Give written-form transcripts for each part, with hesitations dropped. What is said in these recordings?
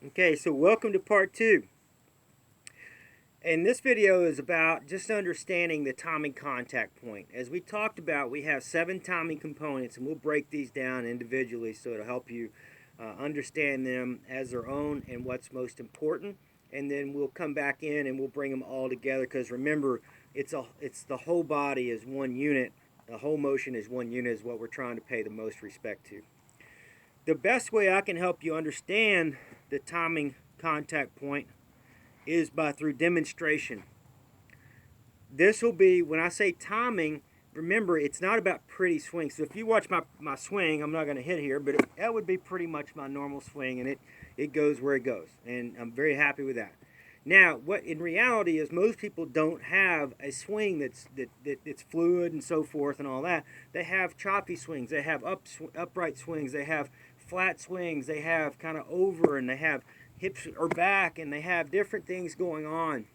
Okay, so welcome to part 2. And this video is about just understanding the timing contact point. As we talked about, we have 7 timing components, and we'll break these down individually so it'll help you understand them as their own and what's most important. And then we'll come back in and we'll bring them all together, because remember, it's the whole body is one unit. The whole motion is one unit is what we're trying to pay the most respect to. The best way I can help you understand the timing contact point is through demonstration. This will be, when I say timing, remember, it's not about pretty swings. So if you watch my swing, I'm not going to hit here, but that would be pretty much my normal swing, and it goes where it goes, and I'm very happy with that. Now, what in reality is most people don't have a swing that's fluid and so forth and all that. They have choppy swings. They have upright swings. They have flat swings. They have kind of over, and they have hips or back, and they have different things going on.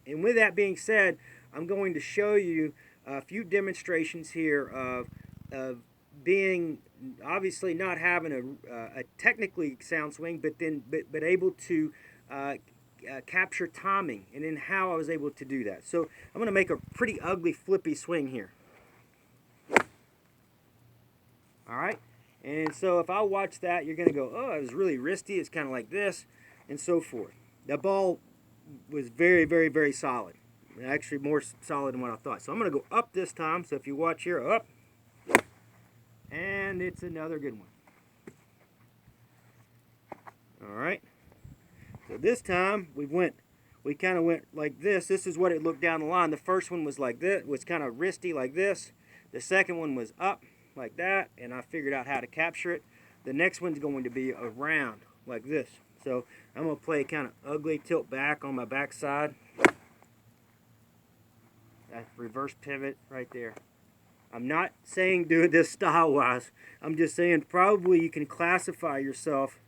And with that being said, I'm going to show you a few demonstrations here of being, obviously not having a technically sound swing, but able to capture timing, and then how I was able to do that. So I'm going to make a pretty ugly flippy swing here. All right, and so if I watch that, you're going to go, oh, it was really wristy. It's kind of like this, and so forth. The ball was very, very, very solid. Actually, more solid than what I thought. So I'm going to go up this time. So if you watch here, up, and it's another good one. All right. So this time we kind of went like this. This is what it looked down the line. The first one was like this, was kind of wristy like this. The second one was up like that, and I figured out how to capture it. The next one's going to be around like this. So I'm going to play kind of ugly tilt back on my backside. That reverse pivot right there. I'm not saying do this style-wise. I'm just saying probably you can classify yourself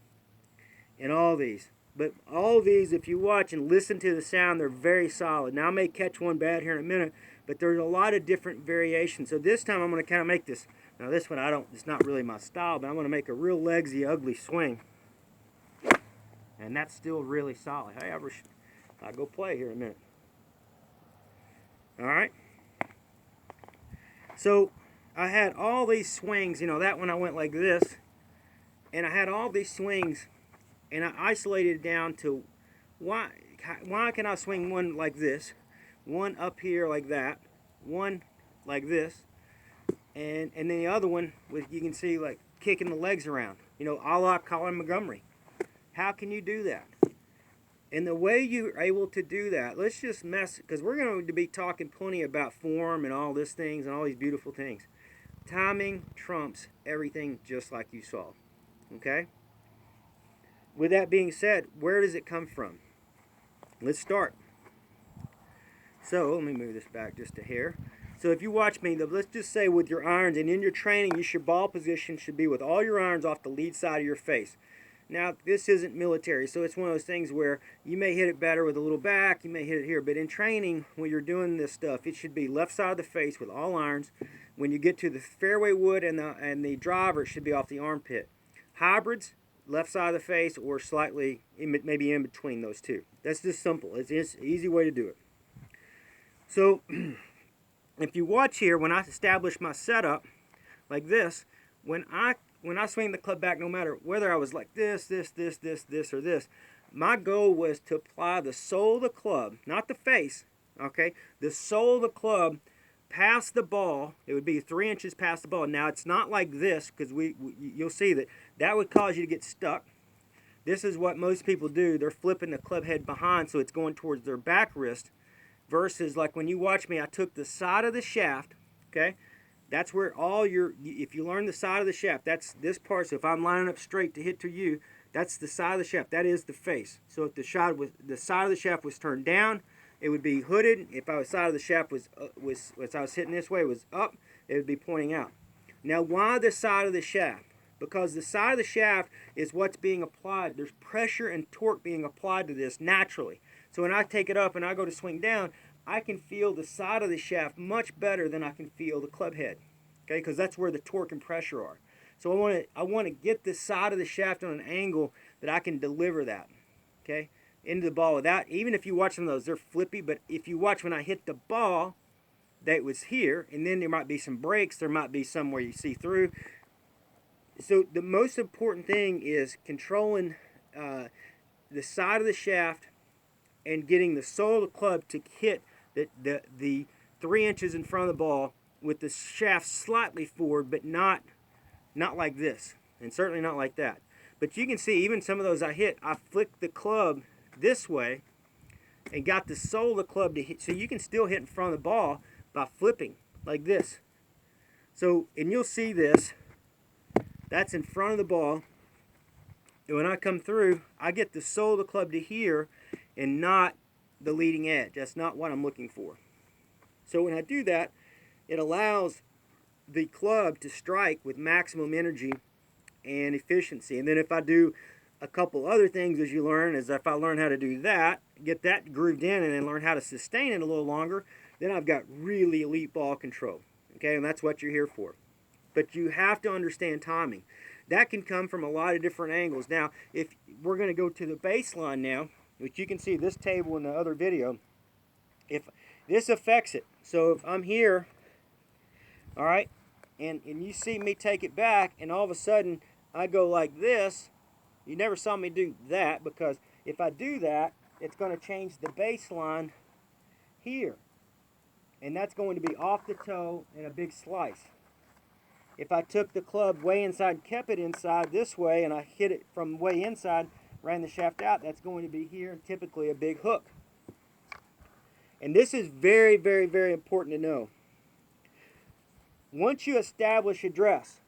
in all these. But all these, if you watch and listen to the sound, they're very solid. Now I may catch one bad here in a minute, but there's a lot of different variations. So this time I'm going to kind of make this. Now this one it's not really my style, but I'm going to make a real legsy, ugly swing. And that's still really solid. However, I'll go play here in a minute. All right. So I had all these swings. That one I went like this, and I had all these swings, and I isolated it down to why can I swing one like this, one up here like that, one like this, and then the other one with, you can see, like kicking the legs around, a la Colin Montgomery. How can you do that? And the way you're able to do that, let's just because we're going to be talking plenty about form and all these things and all these beautiful things. Timing trumps everything, just like you saw. Okay? With that being said, where does it come from? Let's start. So let me move this back just a hair. So if you watch me, let's just say with your irons, and in your training, your ball position should be with all your irons off the lead side of your face. Now, this isn't military, so it's one of those things where you may hit it better with a little back, you may hit it here. But in training, when you're doing this stuff, it should be left side of the face with all irons. When you get to the fairway wood and the driver, it should be off the armpit. Hybrids, left side of the face, or slightly, maybe in between those two. That's just simple. It's an easy way to do it. So, if you watch here, when I establish my setup like this, when I swing the club back, no matter whether I was like this, or this, my goal was to apply the sole of the club, not the face, okay? The sole of the club past the ball. It would be 3 inches past the ball. Now, it's not like this, because you'll see that would cause you to get stuck. This is what most people do. They're flipping the club head behind, so it's going towards their back wrist, versus like when you watch me, I took the side of the shaft, okay? That's where if you learn the side of the shaft, that's this part. So if I'm lining up straight to hit to you, that's the side of the shaft. That is the face. So if the side of the shaft was turned down, it would be hooded. If the side of the shaft as I was hitting this way, was up, it would be pointing out. Now, why the side of the shaft? Because the side of the shaft is what's being applied. There's pressure and torque being applied to this naturally. So when I take it up and I go to swing down, I can feel the side of the shaft much better than I can feel the club head, okay? Because that's where the torque and pressure are. So I want to get the side of the shaft on an angle that I can deliver that. okay, into the ball without, even if you watch some of those, they're flippy, but if you watch when I hit the ball, that was here, and then there might be some breaks, there might be some where you see through. So the most important thing is controlling the side of the shaft and getting the sole of the club to hit the 3 inches in front of the ball with the shaft slightly forward, but not like this, and certainly not like that. But you can see even some of those I hit, I flicked the club this way and got the sole of the club to hit. So you can still hit in front of the ball by flipping like this. So, and you'll see this, that's in front of the ball. And when I come through, I get the sole of the club to here and not the leading edge. That's not what I'm looking for. So when I do that, it allows the club to strike with maximum energy and efficiency. And then if I do a couple other things, as you learn, is if I learn how to do that, get that grooved in, and then learn how to sustain it a little longer, then I've got really elite ball control. Okay, and that's what you're here for. But you have to understand timing. That can come from a lot of different angles. Now, if we're going to go to the baseline now, which you can see this table in the other video, if this affects it. So if I'm here, all right, and you see me take it back, and all of a sudden I go like this, you never saw me do that, because if I do that, it's going to change the baseline here. And that's going to be off the toe and a big slice. If I took the club way inside and kept it inside this way, and I hit it from way inside, ran the shaft out, that's going to be here, and typically a big hook. And this is very, very, very important to know. Once you establish address,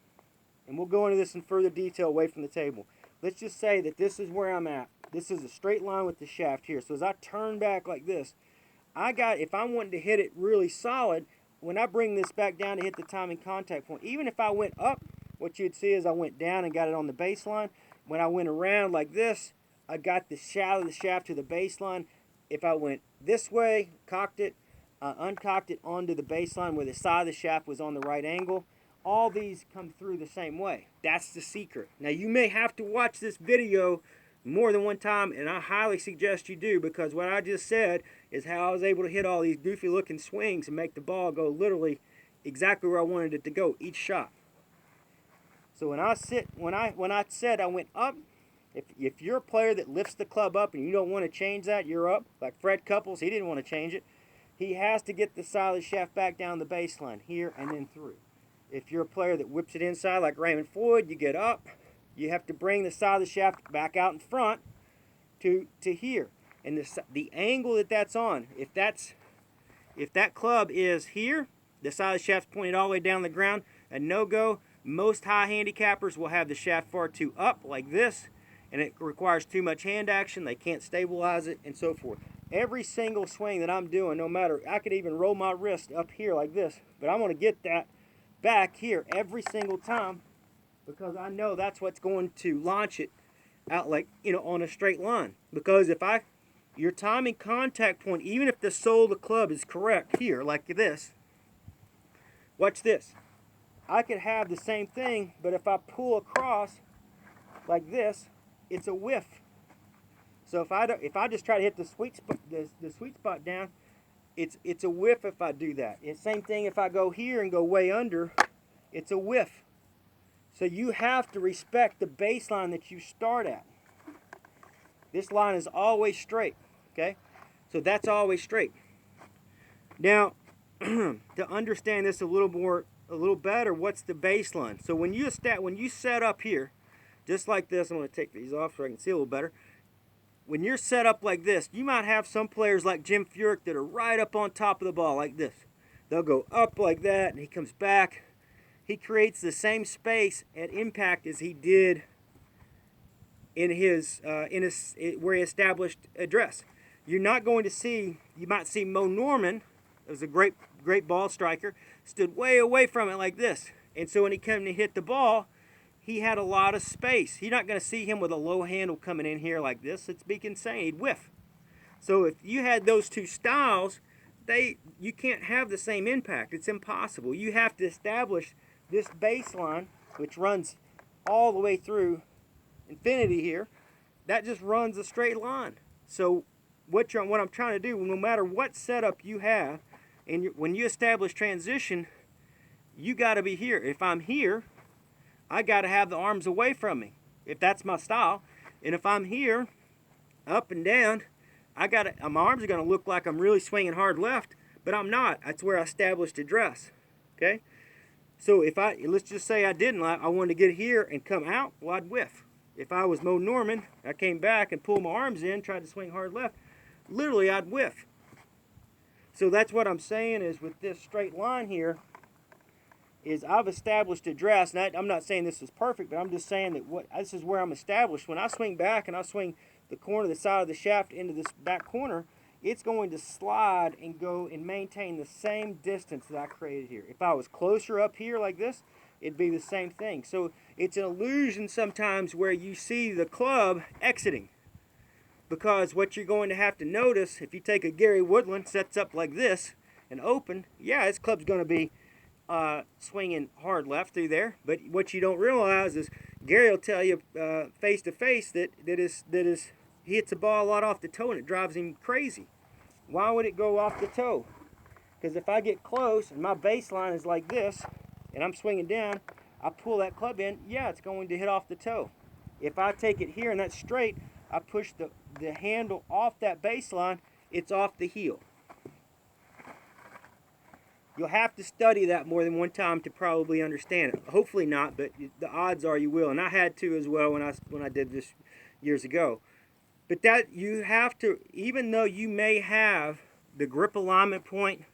and we'll go into this in further detail away from the table, let's just say that this is where I'm at. This is a straight line with the shaft here. So as I turn back like this, if I wanted to hit it really solid, when I bring this back down to hit the timing contact point, even if I went up, what you'd see is I went down and got it on the baseline. When I went around like this, I got the shadow of the shaft to the baseline. If I went this way, cocked it, uncocked it onto the baseline where the side of the shaft was on the right angle, all these come through the same way. That's the secret. Now, you may have to watch this video more than one time, and I highly suggest you do, because what I just said is how I was able to hit all these goofy looking swings and make the ball go literally exactly where I wanted it to go each shot. So when I said I went up, if you're a player that lifts the club up and you don't want to change that, you're up. Like Fred Couples, he didn't want to change it. He has to get the side of the shaft back down the baseline here and then through. If you're a player that whips it inside like Raymond Floyd, you get up. You have to bring the side of the shaft back out in front to here. And the angle that's on, if that club is here, the side of the shaft's pointed all the way down the ground, a no-go. Most high handicappers will have the shaft far too up like this, and it requires too much hand action. They can't stabilize it, and so forth. Every single swing that I'm doing, no matter, I could even roll my wrist up here like this, but I'm going to get that back here every single time, because I know that's what's going to launch it out, like, on a straight line. Because your timing contact point, even if the sole of the club is correct here, like this, watch this. I could have the same thing, but if I pull across like this, it's a whiff. So if I just try to hit the sweet spot down, it's a whiff if I do that. It's the same thing if I go here and go way under, it's a whiff. So you have to respect the baseline that you start at. This line is always straight, okay? So that's always straight. Now, to understand this a little better, what's the baseline? So when you set up here, just like this, I'm going to take these off so I can see a little better. When you're set up like this, you might have some players like Jim Furyk that are right up on top of the ball like this. They'll go up like that, and he comes back. He creates the same space at impact as he did in his where he established address. You're not going to see. You might see Mo Norman, who was a great ball striker, stood way away from it like this, and so when he came to hit the ball, he had a lot of space. You're not going to see him with a low handle coming in here like this. It's be insane. He'd whiff. So if you had those two styles, you can't have the same impact. It's impossible. You have to establish this baseline, which runs all the way through infinity here, that just runs a straight line. So what I'm trying to do, no matter what setup you have, and when you establish transition, you got to be here. If I'm here, I got to have the arms away from me, if that's my style. And if I'm here, up and down, my arms are going to look like I'm really swinging hard left, but I'm not. That's where I established address. Okay? So let's just say I wanted to get here and come out, well, I'd whiff. If I was Mo Norman, I came back and pulled my arms in, tried to swing hard left, literally I'd whiff. So that's what I'm saying is with this straight line here, is I've established address. And I'm not saying this is perfect, but I'm just saying that this is where I'm established. When I swing back and I swing the side of the shaft into this back corner, it's going to slide and go and maintain the same distance that I created here. If I was closer up here like this, it'd be the same thing. So it's an illusion sometimes where you see the club exiting. Because what you're going to have to notice, if you take a Gary Woodland, sets up like this and open, yeah, this club's going to be swinging hard left through there. But what you don't realize is Gary will tell you face to face that he hits the ball a lot off the toe and it drives him crazy. Why would it go off the toe? Because if I get close and my baseline is like this and I'm swinging down, I pull that club in, yeah, it's going to hit off the toe. If I take it here and that's straight, I push the handle off that baseline, it's off the heel. You'll have to study that more than one time to probably understand it. Hopefully not, but the odds are you will. And I had to as well when I did this years ago. But that you have to, even though you may have the grip alignment point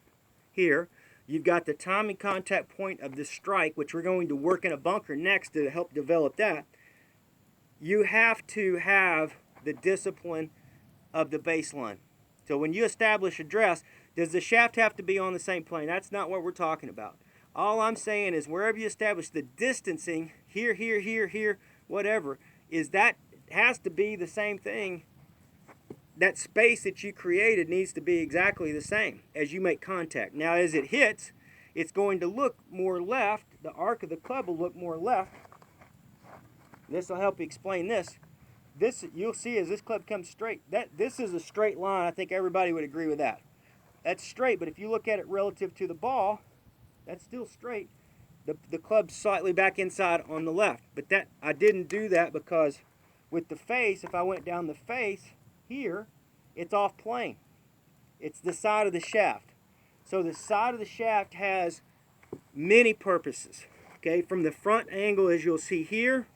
here, you've got the timing contact point of the strike, which we're going to work in a bunker next to help develop that. You have to have the discipline of the baseline. So when you establish address, does the shaft have to be on the same plane? That's not what we're talking about. All I'm saying is wherever you establish the distancing, here, here, here, here, whatever, is that has to be the same thing. That space that you created needs to be exactly the same as you make contact. Now as it hits, it's going to look more left. The arc of the club will look more left. This will help you explain this. This you'll see as this club comes straight. This is a straight line. I think everybody would agree with that. That's straight, but if you look at it relative to the ball, that's still straight. The club's slightly back inside on the left. But that I didn't do that because with the face, if I went down the face here, it's off plane. It's the side of the shaft. So the side of the shaft has many purposes. Okay, from the front angle, as you'll see here,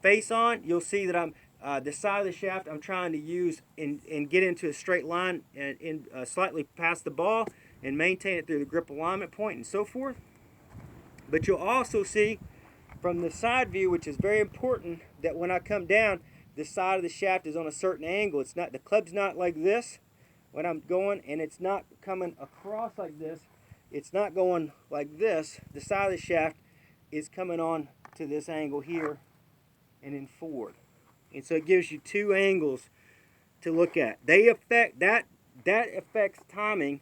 face on, you'll see that I'm the side of the shaft I'm trying to use and get into a straight line and slightly past the ball and maintain it through the grip alignment point and so forth. But you'll also see from the side view, which is very important, that when I come down, the side of the shaft is on a certain angle. It's not, the club's not like this when I'm going, and it's not coming across like this. It's not going like this. The side of the shaft is coming on to this angle here and then forward. And so it gives you two angles to look at. They affect that affects timing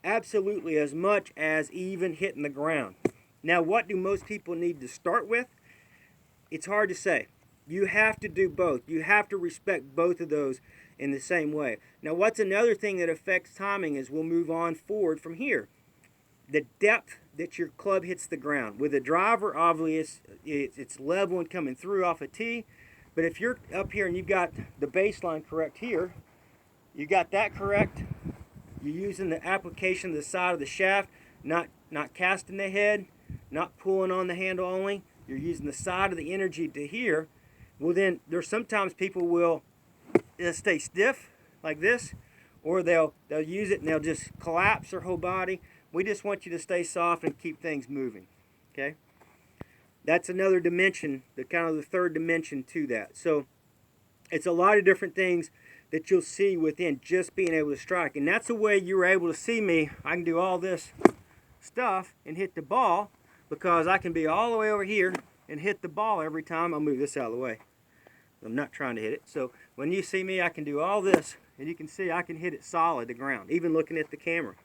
absolutely as much as even hitting the ground. Now, what do most people need to start with? It's hard to say. You have to do both. You have to respect both of those in the same way. Now, what's another thing that affects timing is we'll move on forward from here. The depth that your club hits the ground. With a driver, obviously, it's level and coming through off a tee. But if you're up here and you've got the baseline correct here, you got that correct. You're using the application of the side of the shaft, not casting the head, not pulling on the handle only. You're using the side of the energy to here. Well, then there's sometimes people will stay stiff like this, or they'll use it and they'll just collapse their whole body. We just want you to stay soft and keep things moving. Okay? That's another dimension, the kind of the third dimension to that. So it's a lot of different things that you'll see within just being able to strike. And that's the way you were able to see me. I can do all this stuff and hit the ball because I can be all the way over here and hit the ball every time. I'll move this out of the way. I'm not trying to hit it. So when you see me, I can do all this, and you can see I can hit it solid to ground, even looking at the camera.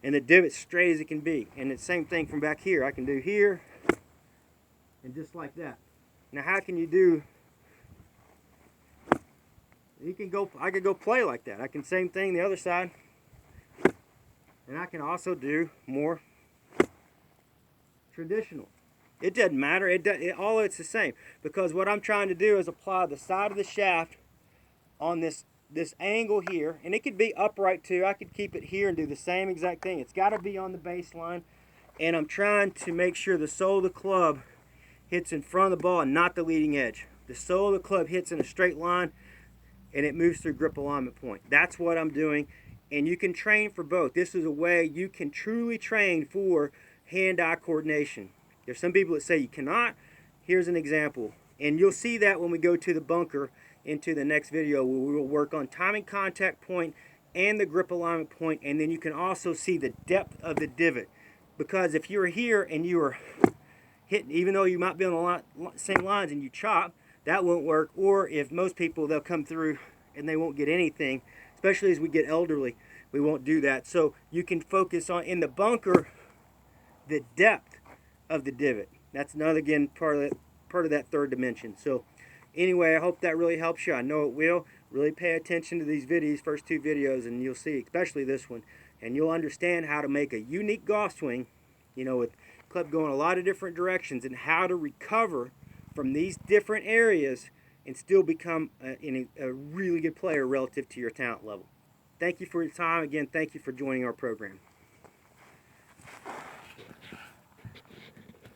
And the divot's straight as it can be. And the same thing from back here. I can do here and just like that. Now how can you do You can go, I could go play like that. I can same thing the other side. And I can also do more traditional. It doesn't matter. All it's the same, because what I'm trying to do is apply the side of the shaft on this angle here, and it could be upright too. I could keep it here and do the same exact thing. It's got to be on the baseline, and I'm trying to make sure the sole of the club hits in front of the ball and not the leading edge. The sole of the club hits in a straight line, and it moves through grip alignment point. That's what I'm doing, and you can train for both. This is a way you can truly train for hand-eye coordination. There's some people that say you cannot. Here's an example, and you'll see that when we go to the bunker into the next video, where we will work on timing contact point and the grip alignment point, and then you can also see the depth of the divot. Because if you're here and you are hitting, even though you might be on the same lines and you chop, that won't work. Or if most people, they'll come through and they won't get anything, especially as we get elderly, we won't do that. So you can focus on, in the bunker, the depth of the divot. That's another, again, part of that third dimension. So anyway, I hope that really helps you. I know it will. Really pay attention to these videos, first two videos, and you'll see, especially this one, and you'll understand how to make a unique golf swing, you know, with club going a lot of different directions, and how to recover from these different areas and still become a really good player relative to your talent level. Thank you for your time. Again, thank you for joining our program.